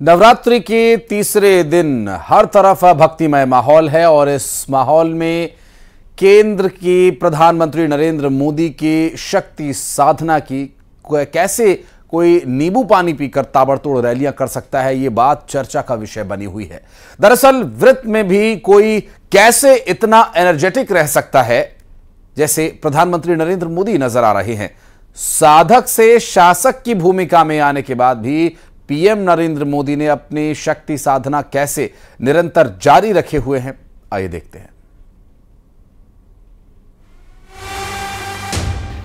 नवरात्रि के तीसरे दिन हर तरफ भक्तिमय माहौल है और इस माहौल में केंद्र की प्रधानमंत्री नरेंद्र मोदी की शक्ति साधना की कैसे कोई नींबू पानी पीकर ताबड़तोड़ रैलियां कर सकता है, ये बात चर्चा का विषय बनी हुई है। दरअसल व्रत में भी कोई कैसे इतना एनर्जेटिक रह सकता है जैसे प्रधानमंत्री नरेंद्र मोदी नजर आ रहे हैं। साधक से शासक की भूमिका में आने के बाद भी पीएम नरेंद्र मोदी ने अपनी शक्ति साधना कैसे निरंतर जारी रखे हुए हैं, आइए देखते हैं।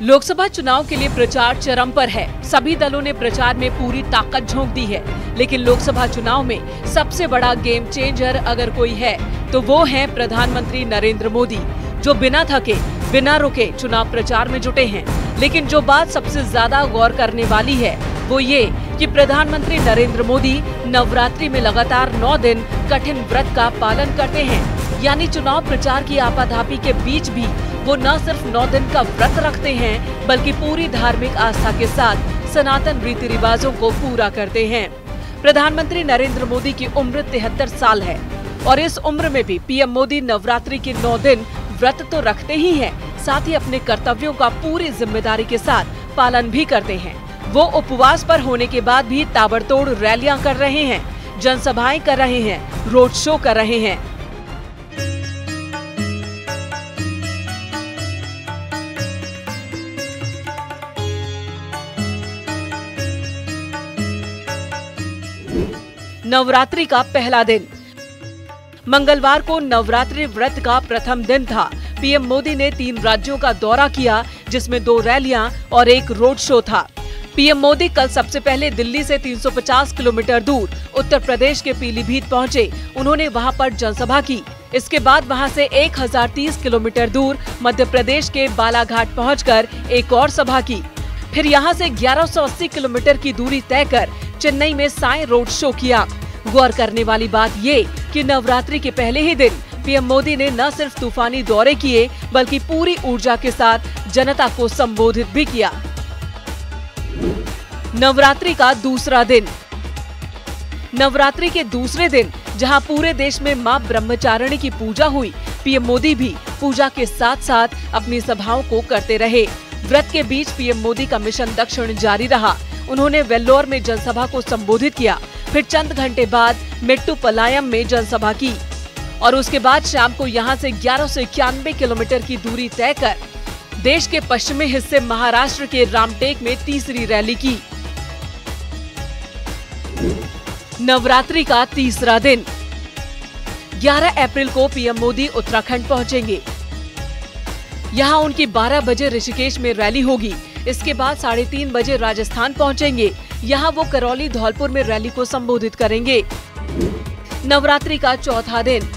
लोकसभा चुनाव के लिए प्रचार चरम पर है। सभी दलों ने प्रचार में पूरी ताकत झोंक दी है, लेकिन लोकसभा चुनाव में सबसे बड़ा गेम चेंजर अगर कोई है तो वो है प्रधानमंत्री नरेंद्र मोदी, जो बिना थके बिना रुके चुनाव प्रचार में जुटे हैं। लेकिन जो बात सबसे ज्यादा गौर करने वाली है वो ये कि प्रधानमंत्री नरेंद्र मोदी नवरात्रि में लगातार 9 दिन कठिन व्रत का पालन करते हैं। यानी चुनाव प्रचार की आपाधापी के बीच भी वो न सिर्फ 9 दिन का व्रत रखते हैं, बल्कि पूरी धार्मिक आस्था के साथ सनातन रीति रिवाजों को पूरा करते हैं। प्रधानमंत्री नरेंद्र मोदी की उम्र 73 साल है और इस उम्र में भी पीएम मोदी नवरात्रि के 9 दिन व्रत तो रखते ही हैं, साथ ही अपने कर्तव्यों का पूरी जिम्मेदारी के साथ पालन भी करते हैं। वो उपवास पर होने के बाद भी ताबड़तोड़ रैलियां कर रहे हैं, जनसभाएं कर रहे हैं, रोड शो कर रहे हैं। नवरात्रि का पहला दिन मंगलवार को नवरात्रि व्रत का प्रथम दिन था। पीएम मोदी ने 3 राज्यों का दौरा किया, जिसमें 2 रैलियां और 1 रोड शो था। पीएम मोदी कल सबसे पहले दिल्ली से 350 किलोमीटर दूर उत्तर प्रदेश के पीलीभीत पहुंचे। उन्होंने वहां पर जनसभा की। इसके बाद वहां से 1030 किलोमीटर दूर मध्य प्रदेश के बालाघाट पहुंचकर एक और सभा की। फिर यहां से 1180 किलोमीटर की दूरी तय कर चेन्नई में साई रोड शो किया। गौर करने वाली बात ये कि नवरात्रि के पहले ही दिन पीएम मोदी ने न सिर्फ तूफानी दौरे किए, बल्कि पूरी ऊर्जा के साथ जनता को संबोधित भी किया। नवरात्रि का दूसरा दिन नवरात्रि के दूसरे दिन जहां पूरे देश में मां ब्रह्मचारिणी की पूजा हुई, पीएम मोदी भी पूजा के साथ साथ अपनी सभाओं को करते रहे। व्रत के बीच पीएम मोदी का मिशन दक्षिण जारी रहा। उन्होंने वेल्लोर में जनसभा को संबोधित किया, फिर चंद घंटे बाद मेट्टुपलायम में जनसभा की और उसके बाद शाम को यहां से 1191 किलोमीटर की दूरी तय कर देश के पश्चिमी हिस्से महाराष्ट्र के रामटेक में तीसरी रैली की। नवरात्रि का तीसरा दिन 11 अप्रैल को पीएम मोदी उत्तराखंड पहुंचेंगे। यहां उनकी 12 बजे ऋषिकेश में रैली होगी। इसके बाद 3:30 बजे राजस्थान पहुंचेंगे। यहां वो करौली धौलपुर में रैली को संबोधित करेंगे। नवरात्रि का चौथा दिन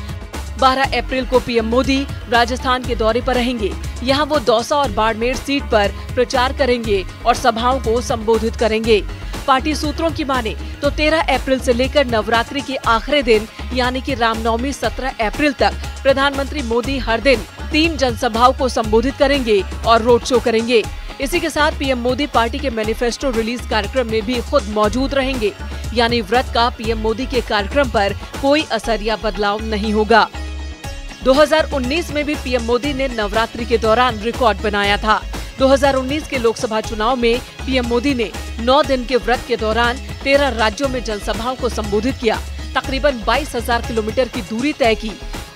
12 अप्रैल को पीएम मोदी राजस्थान के दौरे पर रहेंगे। यहां वो दौसा और बाड़मेर सीट पर प्रचार करेंगे और सभाओं को संबोधित करेंगे। पार्टी सूत्रों की माने तो 13 अप्रैल से लेकर नवरात्रि के आखिरी दिन यानी कि रामनवमी 17 अप्रैल तक प्रधानमंत्री मोदी हर दिन 3 जनसभाओं को संबोधित करेंगे और रोड शो करेंगे। इसी के साथ पीएम मोदी पार्टी के मैनिफेस्टो रिलीज कार्यक्रम में भी खुद मौजूद रहेंगे। यानी व्रत का पीएम मोदी के कार्यक्रम पर कोई असर या बदलाव नहीं होगा। 2019 में भी पीएम मोदी ने नवरात्रि के दौरान रिकॉर्ड बनाया था। 2019 के लोकसभा चुनाव में पीएम मोदी ने 9 दिन के व्रत के दौरान 13 राज्यों में जनसभाओं को संबोधित किया। तकरीबन 22,000 किलोमीटर की दूरी तय की।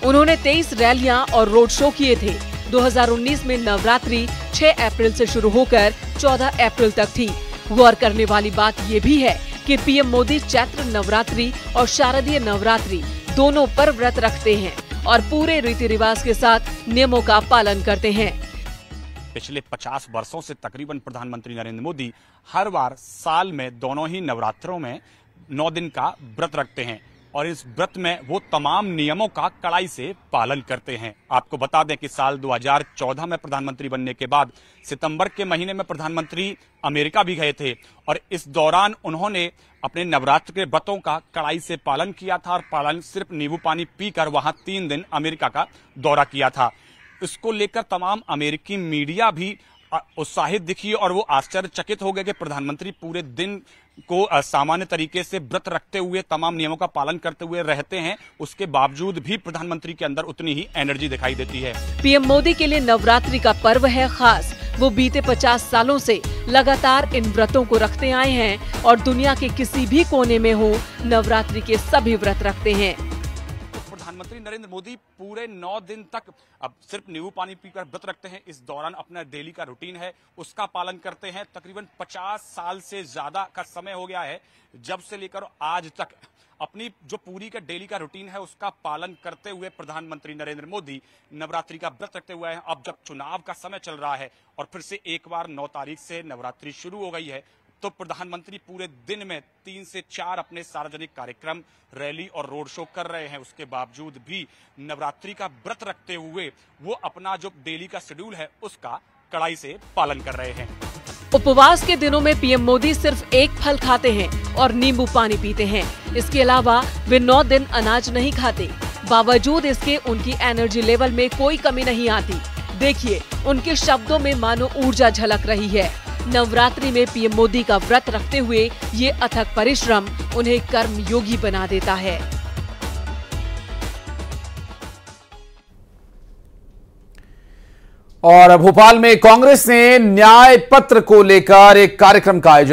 उन्होंने 23 रैलियां और रोड शो किए थे। 2019 में नवरात्रि 6 अप्रैल से शुरू होकर 14 अप्रैल तक थी। गौर करने वाली बात ये भी है कि पीएम मोदी चैत्र नवरात्रि और शारदीय नवरात्रि दोनों पर व्रत रखते हैं और पूरे रीति रिवाज के साथ नियमों का पालन करते हैं। पिछले 50 वर्षों से तकरीबन प्रधानमंत्री नरेंद्र मोदी हर बार साल में दोनों ही नवरात्रों में 9 दिन का व्रत रखते हैं और इस व्रत में वो तमाम नियमों का कड़ाई से पालन करते हैं। आपको बता दें कि साल 2014 में प्रधानमंत्री बनने के बाद सितंबर के महीने में प्रधानमंत्री अमेरिका भी गए थे और इस दौरान उन्होंने अपने नवरात्र के व्रतों का कड़ाई से पालन किया था और पालन सिर्फ नींबू पानी पीकर वहां 3 दिन अमेरिका का दौरा किया था। इसको लेकर तमाम अमेरिकी मीडिया भी उत्साहित दिखी और वो आश्चर्यचकित हो गए कि प्रधानमंत्री पूरे दिन को सामान्य तरीके से व्रत रखते हुए तमाम नियमों का पालन करते हुए रहते हैं, उसके बावजूद भी प्रधानमंत्री के अंदर उतनी ही एनर्जी दिखाई देती है। पीएम मोदी के लिए नवरात्रि का पर्व है खास। वो बीते 50 सालों से लगातार इन व्रतों को रखते आए हैं और दुनिया के किसी भी कोने में हो, नवरात्रि के सभी व्रत रखते हैं। प्रधानमंत्री नरेंद्र मोदी पूरे 9 दिन तक अब सिर्फ नींबू पानी पीकर व्रत रखते हैं। इस दौरान अपना डेली का रूटीन है उसका पालन करते हैं। तकरीबन 50 साल से ज्यादा का समय हो गया है जब से लेकर आज तक अपनी जो पूरी का डेली का रूटीन है उसका पालन करते हुए प्रधानमंत्री नरेंद्र मोदी नवरात्रि का व्रत रखते हुए हैं। अब जब चुनाव का समय चल रहा है और फिर से एक बार 9 तारीख से नवरात्रि शुरू हो गई है, तो प्रधानमंत्री पूरे दिन में 3 से 4 अपने सार्वजनिक कार्यक्रम, रैली और रोड शो कर रहे हैं। उसके बावजूद भी नवरात्रि का व्रत रखते हुए वो अपना जो डेली का शेड्यूल है उसका कड़ाई से पालन कर रहे हैं। उपवास के दिनों में पीएम मोदी सिर्फ एक फल खाते हैं और नींबू पानी पीते हैं। इसके अलावा वे 9 दिन अनाज नहीं खाते। बावजूद इसके उनकी एनर्जी लेवल में कोई कमी नहीं आती। देखिए, उनके शब्दों में मानो ऊर्जा झलक रही है। नवरात्रि में पीएम मोदी का व्रत रखते हुए ये अथक परिश्रम उन्हें कर्म योगी बना देता है। और भोपाल में कांग्रेस ने न्याय पत्र को लेकर एक कार्यक्रम का आयोजन